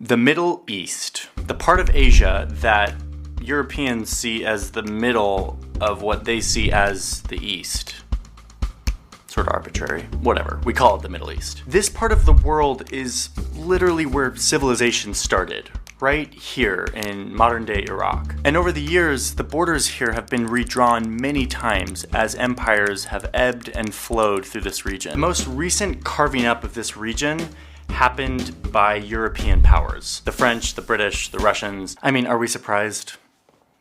The Middle East, the part of Asia that Europeans see as the middle of what they see as the East. Sort of arbitrary. Whatever. We call it the Middle East. This part of the world is literally where civilization started. Right here in modern-day Iraq. And over the years, the borders here have been redrawn many times as empires have ebbed and flowed through this region. The most recent carving up of this region happened by European powers. The French, the British, the Russians. I mean, are we surprised?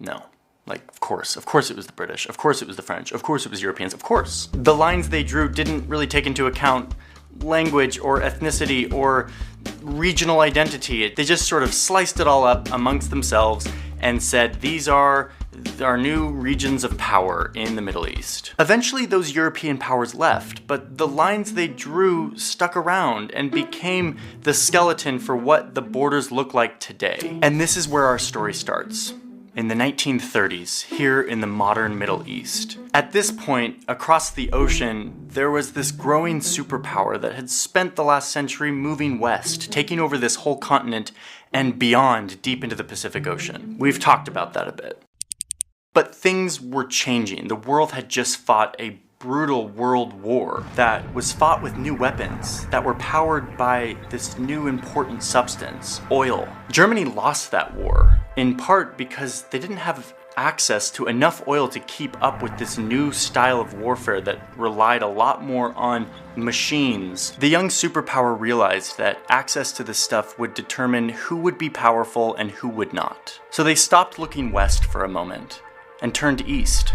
No. Like, of course it was the British, of course it was the French, of course it was Europeans, of course. The lines they drew didn't really take into account language or ethnicity or regional identity. They just sort of sliced it all up amongst themselves and said, these are our new regions of power in the Middle East. Eventually those European powers left, but the lines they drew stuck around and became the skeleton for what the borders look like today. And this is where our story starts. In the 1930s, here in the modern Middle East. At this point, across the ocean, there was this growing superpower that had spent the last century moving west, taking over this whole continent and beyond deep into the Pacific Ocean. We've talked about that a bit. But things were changing. The world had just fought a brutal world war that was fought with new weapons that were powered by this new important substance, oil. Germany lost that war, in part because they didn't have access to enough oil to keep up with this new style of warfare that relied a lot more on machines. The young superpower realized that access to this stuff would determine who would be powerful and who would not. So they stopped looking west for a moment and turned east,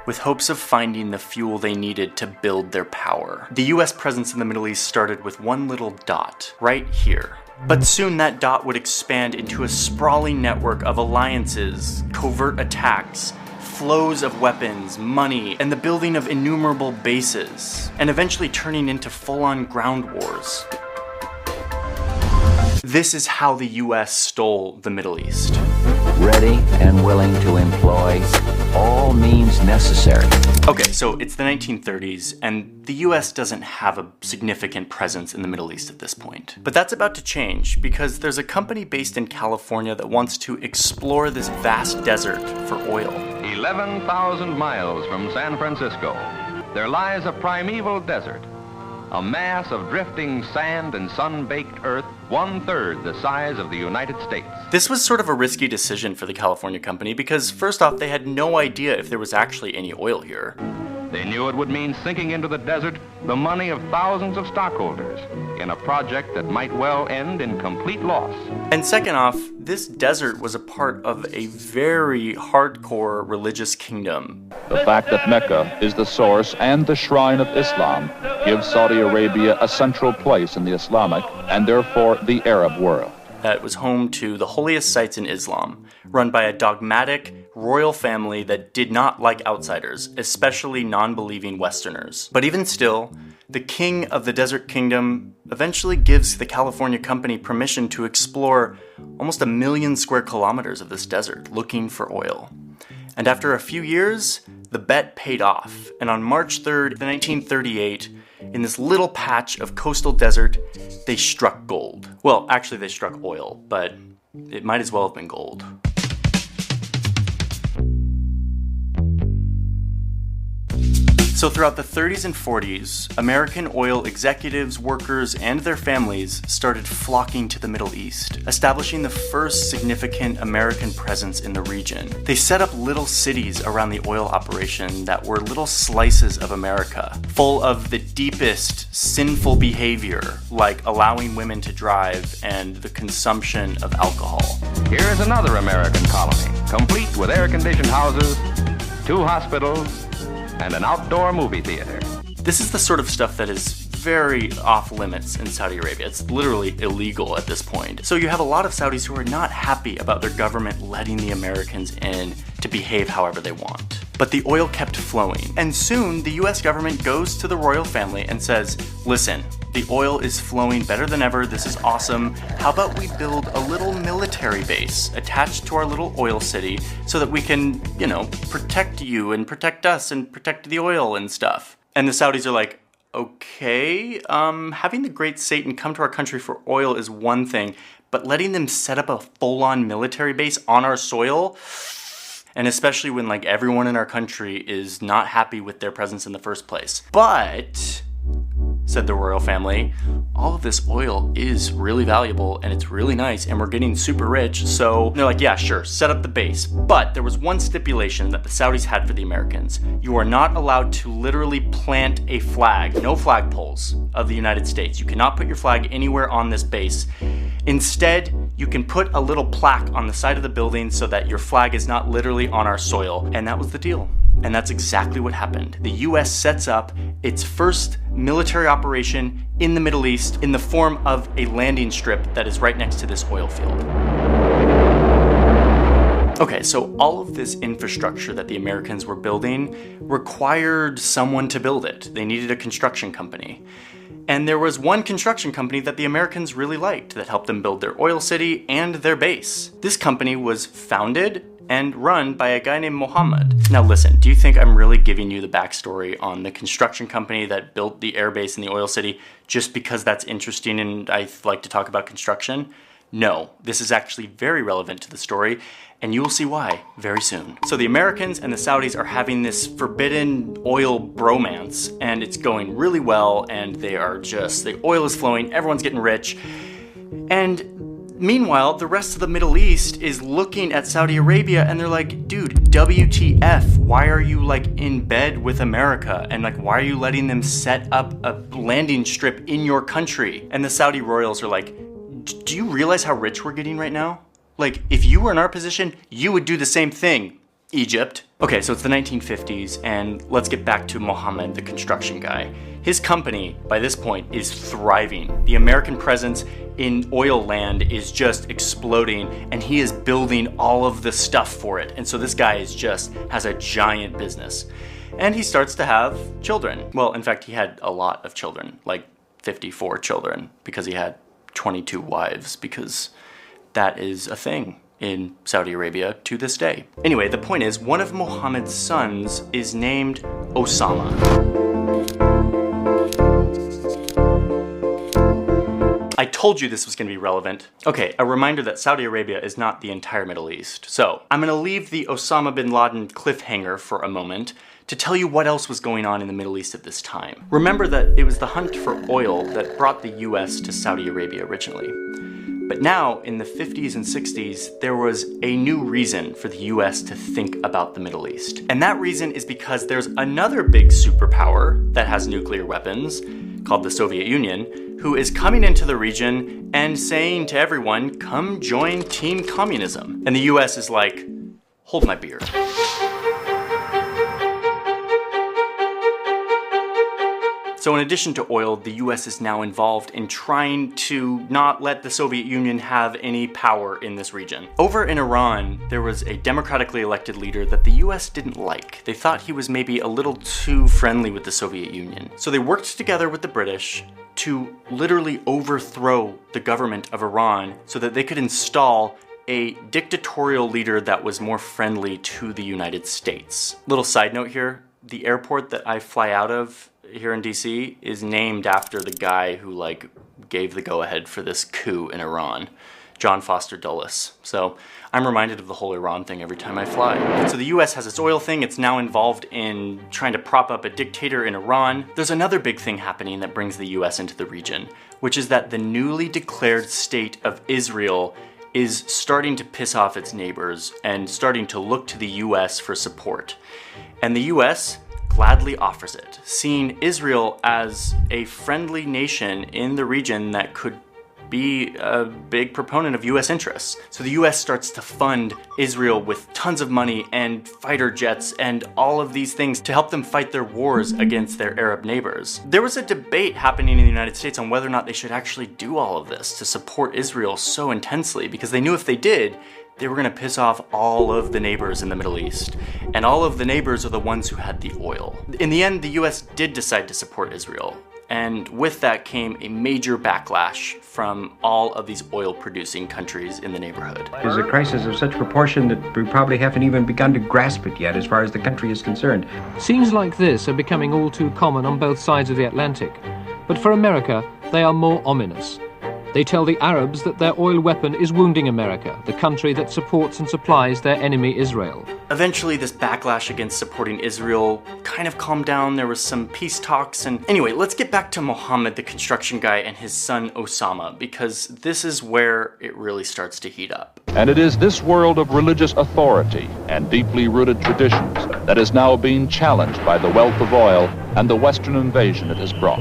with hopes of finding the fuel they needed to build their power. The US presence in the Middle East started with one little dot, right here. But soon that dot would expand into a sprawling network of alliances, covert attacks, flows of weapons, money, and the building of innumerable bases, and eventually turning into full-on ground wars. This is how the US stole the Middle East. Ready and willing to employ all means necessary. Okay, so it's the 1930s, and the US doesn't have a significant presence in the Middle East at this point. But that's about to change, because there's a company based in California that wants to explore this vast desert for oil. 11,000 miles from San Francisco, there lies a primeval desert, a mass of drifting sand and sun-baked earth, 1/3 the size of the United States. This was sort of a risky decision for the California company because, first off, they had no idea if there was actually any oil here. They knew it would mean sinking into the desert the money of thousands of stockholders in a project that might well end in complete loss. And second off, this desert was a part of a very hardcore religious kingdom. The fact that Mecca is the source and the shrine of Islam gives Saudi Arabia a central place in the Islamic and therefore the Arab world. That was home to the holiest sites in Islam, run by a dogmatic royal family that did not like outsiders, especially non-believing Westerners. But even still, the king of the desert kingdom eventually gives the California company permission to explore almost 1 million square kilometers of this desert looking for oil. And after a few years, the bet paid off, and on March 3rd, 1938, in this little patch of coastal desert, they struck gold. Well, actually they struck oil, but it might as well have been gold. So throughout the 30s and 40s, American oil executives, workers, and their families started flocking to the Middle East, establishing the first significant American presence in the region. They set up little cities around the oil operation that were little slices of America, full of the deepest sinful behavior, like allowing women to drive and the consumption of alcohol. Here is another American colony, complete with air-conditioned houses, 2 hospitals, and an outdoor movie theater. This is the sort of stuff that is very off limits in Saudi Arabia. It's literally illegal at this point. So you have a lot of Saudis who are not happy about their government letting the Americans in to behave however they want. But the oil kept flowing, and soon the US government goes to the royal family and says, listen, the oil is flowing better than ever, this is awesome, how about we build a little military base attached to our little oil city so that we can, protect you and protect us and protect the oil and stuff. And the Saudis are like, okay, having the great Satan come to our country for oil is one thing, but letting them set up a full-on military base on our soil, and especially when like everyone in our country is not happy with their presence in the first place. But, said the royal family, all of this oil is really valuable and it's really nice and we're getting super rich, so they're like, yeah, sure, set up the base. But there was one stipulation that the Saudis had for the Americans. You are not allowed to literally plant a flag, no flagpoles of the United States. You cannot put your flag anywhere on this base. Instead, you can put a little plaque on the side of the building so that your flag is not literally on our soil. And that was the deal. And that's exactly what happened. The US sets up its first military operation in the Middle East in the form of a landing strip that is right next to this oil field. Okay, so all of this infrastructure that the Americans were building required someone to build it. They needed a construction company. And there was one construction company that the Americans really liked that helped them build their oil city and their base. This company was founded and run by a guy named Mohammed. Now listen, do you think I'm really giving you the backstory on the construction company that built the air base in the oil city just because that's interesting and I like to talk about construction? No, this is actually very relevant to the story, and you will see why very soon. So the Americans and the Saudis are having this forbidden oil bromance, and it's going really well, and they are just, the oil is flowing, everyone's getting rich, and meanwhile, the rest of the Middle East is looking at Saudi Arabia and they're like, dude, WTF, why are you like in bed with America? And like, why are you letting them set up a landing strip in your country? And the Saudi royals are like, do you realize how rich we're getting right now? Like, if you were in our position, you would do the same thing, Egypt. Okay, so it's the 1950s, and let's get back to Mohammed, the construction guy. His company, by this point, is thriving. The American presence in oil land is just exploding, and he is building all of the stuff for it. And so this guy has a giant business. And he starts to have children. Well, in fact, he had a lot of children, like 54 children, because he had 22 wives, because that is a thing in Saudi Arabia to this day. Anyway, the point is, one of Mohammed's sons is named Osama. I told you this was going to be relevant. Okay, a reminder that Saudi Arabia is not the entire Middle East. So, I'm going to leave the Osama bin Laden cliffhanger for a moment to tell you what else was going on in the Middle East at this time. Remember that it was the hunt for oil that brought the US to Saudi Arabia originally. But now, in the 50s and 60s, there was a new reason for the US to think about the Middle East. And that reason is because there's another big superpower that has nuclear weapons, called the Soviet Union, who is coming into the region and saying to everyone, come join Team Communism. And the US is like, hold my beer. So in addition to oil, the US is now involved in trying to not let the Soviet Union have any power in this region. Over in Iran, there was a democratically elected leader that the US didn't like. They thought he was maybe a little too friendly with the Soviet Union. So they worked together with the British to literally overthrow the government of Iran so that they could install a dictatorial leader that was more friendly to the United States. Little side note here, the airport that I fly out of here in DC is named after the guy who gave the go-ahead for this coup in Iran, John Foster Dulles. So I'm reminded of the whole Iran thing every time I fly. So the US has its oil thing, it's now involved in trying to prop up a dictator in Iran. There's another big thing happening that brings the US into the region, which is that the newly declared state of Israel is starting to piss off its neighbors and starting to look to the US for support. And the US gladly offers it, seeing Israel as a friendly nation in the region that could be a big proponent of US interests. So the US starts to fund Israel with tons of money and fighter jets and all of these things to help them fight their wars against their Arab neighbors. There was a debate happening in the United States on whether or not they should actually do all of this to support Israel so intensely, because they knew if they did, they were going to piss off all of the neighbors in the Middle East. And all of the neighbors are the ones who had the oil. In the end, the US did decide to support Israel. And with that came a major backlash from all of these oil-producing countries in the neighborhood. It is a crisis of such proportion that we probably haven't even begun to grasp it yet as far as the country is concerned. Scenes like this are becoming all too common on both sides of the Atlantic. But for America, they are more ominous. They tell the Arabs that their oil weapon is wounding America, the country that supports and supplies their enemy Israel. Eventually, this backlash against supporting Israel kind of calmed down. There was some peace talks. And anyway, let's get back to Mohammed, the construction guy, and his son Osama, because this is where it really starts to heat up. And it is this world of religious authority and deeply rooted traditions that is now being challenged by the wealth of oil and the Western invasion it has brought.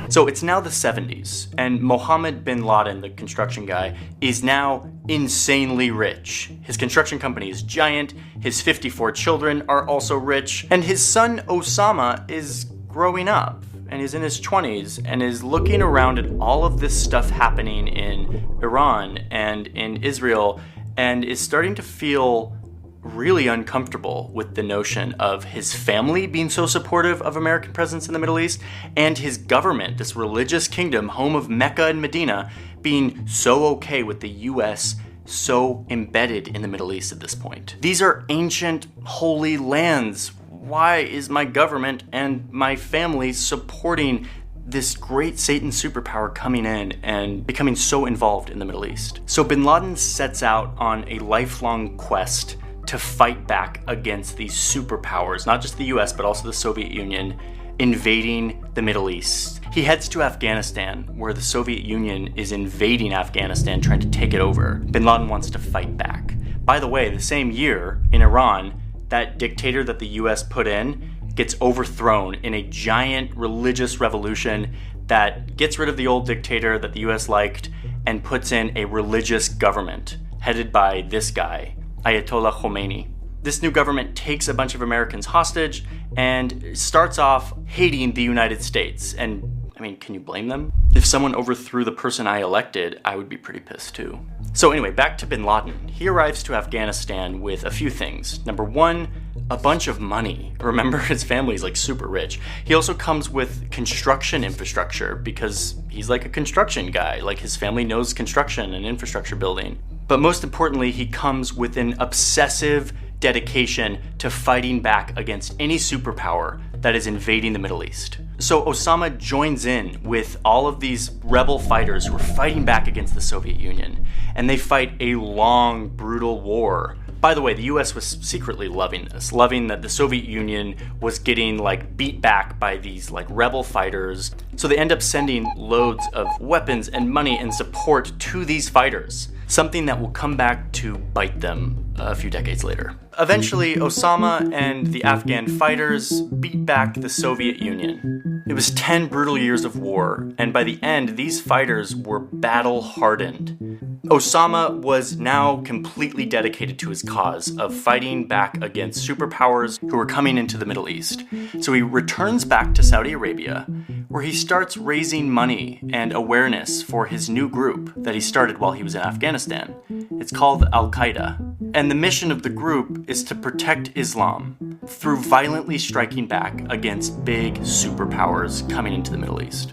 So it's now the 70s, and Mohammed bin Laden, the construction guy, is now insanely rich. His construction company is giant, his 54 children are also rich, and his son Osama is growing up and is in his 20s and is looking around at all of this stuff happening in Iran and in Israel and is starting to feel really uncomfortable with the notion of his family being so supportive of American presence in the Middle East and his government, this religious kingdom, home of Mecca and Medina, being so okay with the US so embedded in the Middle East at this point. These are ancient, holy lands. Why is my government and my family supporting this great Satan superpower coming in and becoming so involved in the Middle East? So bin Laden sets out on a lifelong quest to fight back against these superpowers, not just the US, but also the Soviet Union, invading the Middle East. He heads to Afghanistan, where the Soviet Union is invading Afghanistan, trying to take it over. Bin Laden wants to fight back. By the way, the same year, in Iran, that dictator that the US put in gets overthrown in a giant religious revolution that gets rid of the old dictator that the US liked and puts in a religious government headed by this guy, Ayatollah Khomeini. This new government takes a bunch of Americans hostage and starts off hating the United States. And I mean, can you blame them? If someone overthrew the person I elected, I would be pretty pissed too. So anyway, back to bin Laden. He arrives to Afghanistan with a few things. Number one, a bunch of money. Remember, his family's like super rich. He also comes with construction infrastructure because he's like a construction guy. Like his family knows construction and infrastructure building. But most importantly, he comes with an obsessive dedication to fighting back against any superpower that is invading the Middle East. So Osama joins in with all of these rebel fighters who are fighting back against the Soviet Union. And they fight a long, brutal war. By the way, the US was secretly loving this, loving that the Soviet Union was getting like beat back by these like rebel fighters. So they end up sending loads of weapons and money and support to these fighters, something that will come back to bite them a few decades later. Eventually, Osama and the Afghan fighters beat back the Soviet Union. It was 10 brutal years of war, and by the end, these fighters were battle-hardened. Osama was now completely dedicated to his cause of fighting back against superpowers who were coming into the Middle East. So he returns back to Saudi Arabia, where he starts raising money and awareness for his new group that he started while he was in Afghanistan. It's called Al-Qaeda, and the mission of the group is to protect Islam through violently striking back against big superpowers coming into the Middle East.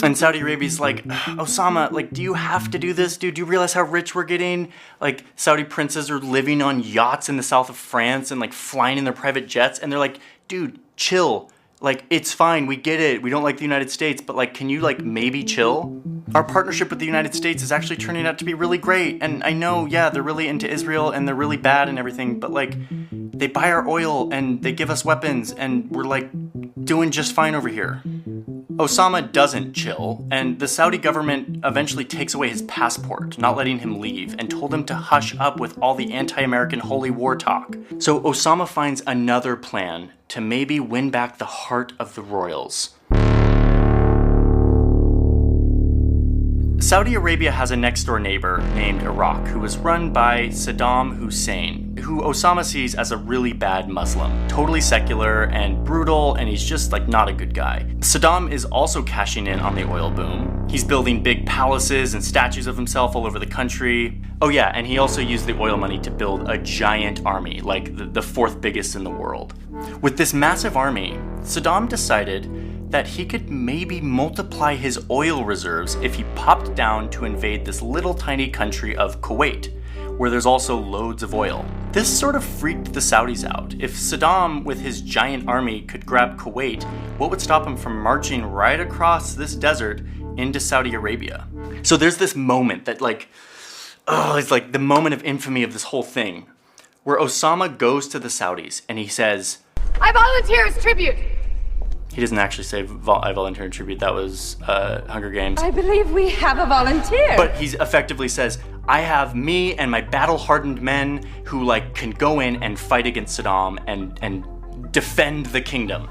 And Saudi Arabia's like, Osama, like, do you have to do this, dude? Do you realize how rich we're getting? Like, Saudi princes are living on yachts in the south of France and, like, flying in their private jets. And they're like, dude, chill. Like, it's fine. We get it. We don't like the United States. But, like, can you, like, maybe chill? Our partnership with the United States is actually turning out to be really great. And I know, yeah, they're really into Israel and they're really bad and everything. But, like, they buy our oil and they give us weapons. And we're, like, doing just fine over here. Osama doesn't chill, and the Saudi government eventually takes away his passport, not letting him leave, and told him to hush up with all the anti-American holy war talk. So Osama finds another plan to maybe win back the heart of the royals. Saudi Arabia has a next-door neighbor named Iraq who was run by Saddam Hussein, who Osama sees as a really bad Muslim, totally secular and brutal, and he's just like not a good guy. Saddam is also cashing in on the oil boom. He's building big palaces and statues of himself all over the country. Oh yeah, and he also used the oil money to build a giant army, like the fourth biggest in the world. With this massive army, Saddam decided that he could maybe multiply his oil reserves if he popped down to invade this little tiny country of Kuwait, where there's also loads of oil. This sort of freaked the Saudis out. If Saddam, with his giant army, could grab Kuwait, what would stop him from marching right across this desert into Saudi Arabia? So there's this moment that it's like the moment of infamy of this whole thing, where Osama goes to the Saudis and he says, I volunteer as tribute. He doesn't actually say, I volunteer in tribute. That was Hunger Games. I believe we have a volunteer. But he effectively says, I have me and my battle-hardened men who can go in and fight against Saddam and defend the kingdom.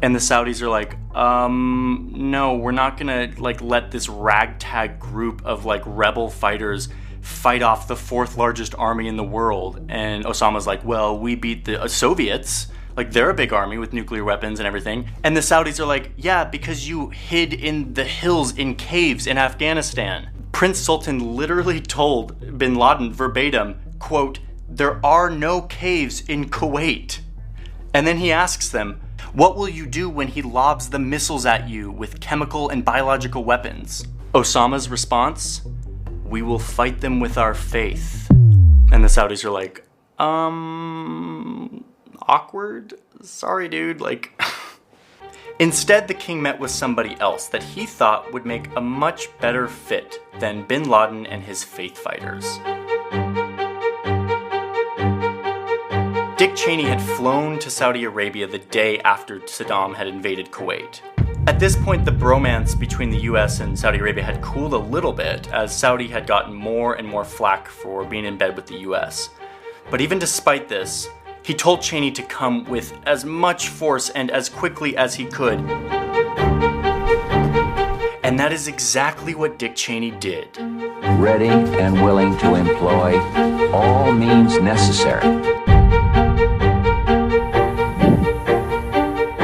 And the Saudis are like, no, we're not gonna let this ragtag group of rebel fighters fight off the fourth largest army in the world. And Osama's like, well, we beat the Soviets. They're a big army with nuclear weapons and everything. And the Saudis are like, yeah, because you hid in the hills in caves in Afghanistan. Prince Sultan literally told bin Laden verbatim, quote, there are no caves in Kuwait. And then he asks them, what will you do when he lobs the missiles at you with chemical and biological weapons? Osama's response, we will fight them with our faith. And the Saudis are like, awkward? Sorry, dude, Instead, the king met with somebody else that he thought would make a much better fit than bin Laden and his faith fighters. Dick Cheney had flown to Saudi Arabia the day after Saddam had invaded Kuwait. At this point, the bromance between the US and Saudi Arabia had cooled a little bit, as Saudi had gotten more and more flack for being in bed with the US. But even despite this, he told Cheney to come with as much force and as quickly as he could. And that is exactly what Dick Cheney did. Ready and willing to employ all means necessary.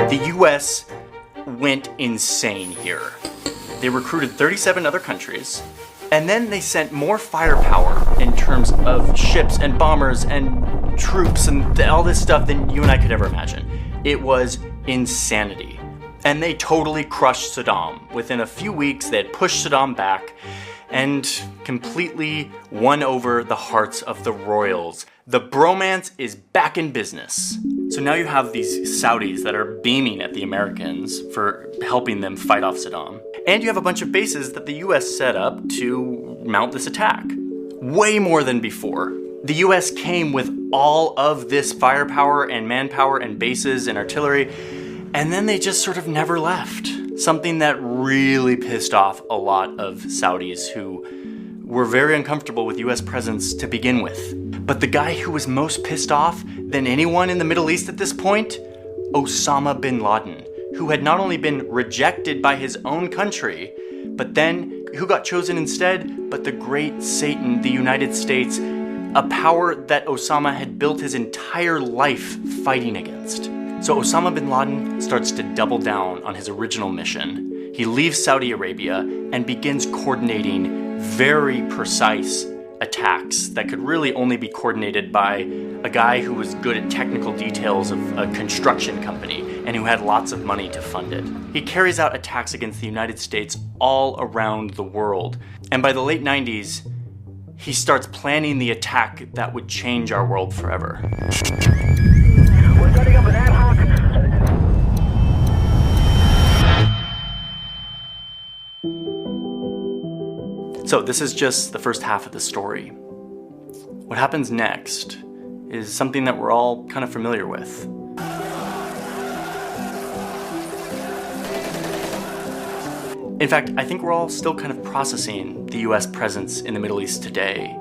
The US went insane here. They recruited 37 other countries, and then they sent more firepower in terms of ships and bombers and troops and all this stuff than you and I could ever imagine. It was insanity. And they totally crushed Saddam. Within a few weeks, they had pushed Saddam back and completely won over the hearts of the royals. The bromance is back in business. So now you have these Saudis that are beaming at the Americans for helping them fight off Saddam. And you have a bunch of bases that the US set up to mount this attack. Way more than before. The US came with all of this firepower and manpower and bases and artillery, and then they just sort of never left. Something that really pissed off a lot of Saudis who were very uncomfortable with US presence to begin with. But the guy who was most pissed off than anyone in the Middle East at this point? Osama bin Laden, who had not only been rejected by his own country, but then who got chosen instead? But the great Satan, the United States, a power that Osama had built his entire life fighting against. So Osama bin Laden starts to double down on his original mission. He leaves Saudi Arabia and begins coordinating very precise attacks that could really only be coordinated by a guy who was good at technical details of a construction company and who had lots of money to fund it. He carries out attacks against the United States all around the world. And by the late 90s, he starts planning the attack that would change our world forever. We're setting up an ad hoc. So this is just the first half of the story. What happens next is something that we're all kind of familiar with. In fact, I think we're all still kind of processing the US presence in the Middle East today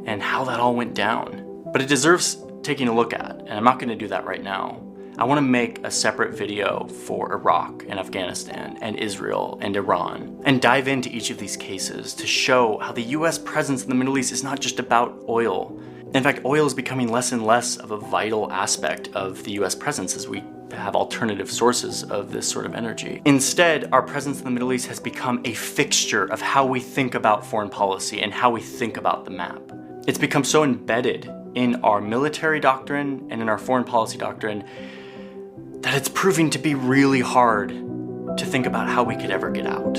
and how that all went down. But it deserves taking a look at, and I'm not going to do that right now. I want to make a separate video for Iraq and Afghanistan and Israel and Iran and dive into each of these cases to show how the US presence in the Middle East is not just about oil. In fact, oil is becoming less and less of a vital aspect of the US presence as we have alternative sources of this sort of energy. Instead, our presence in the Middle East has become a fixture of how we think about foreign policy and how we think about the map. It's become so embedded in our military doctrine and in our foreign policy doctrine that it's proving to be really hard to think about how we could ever get out.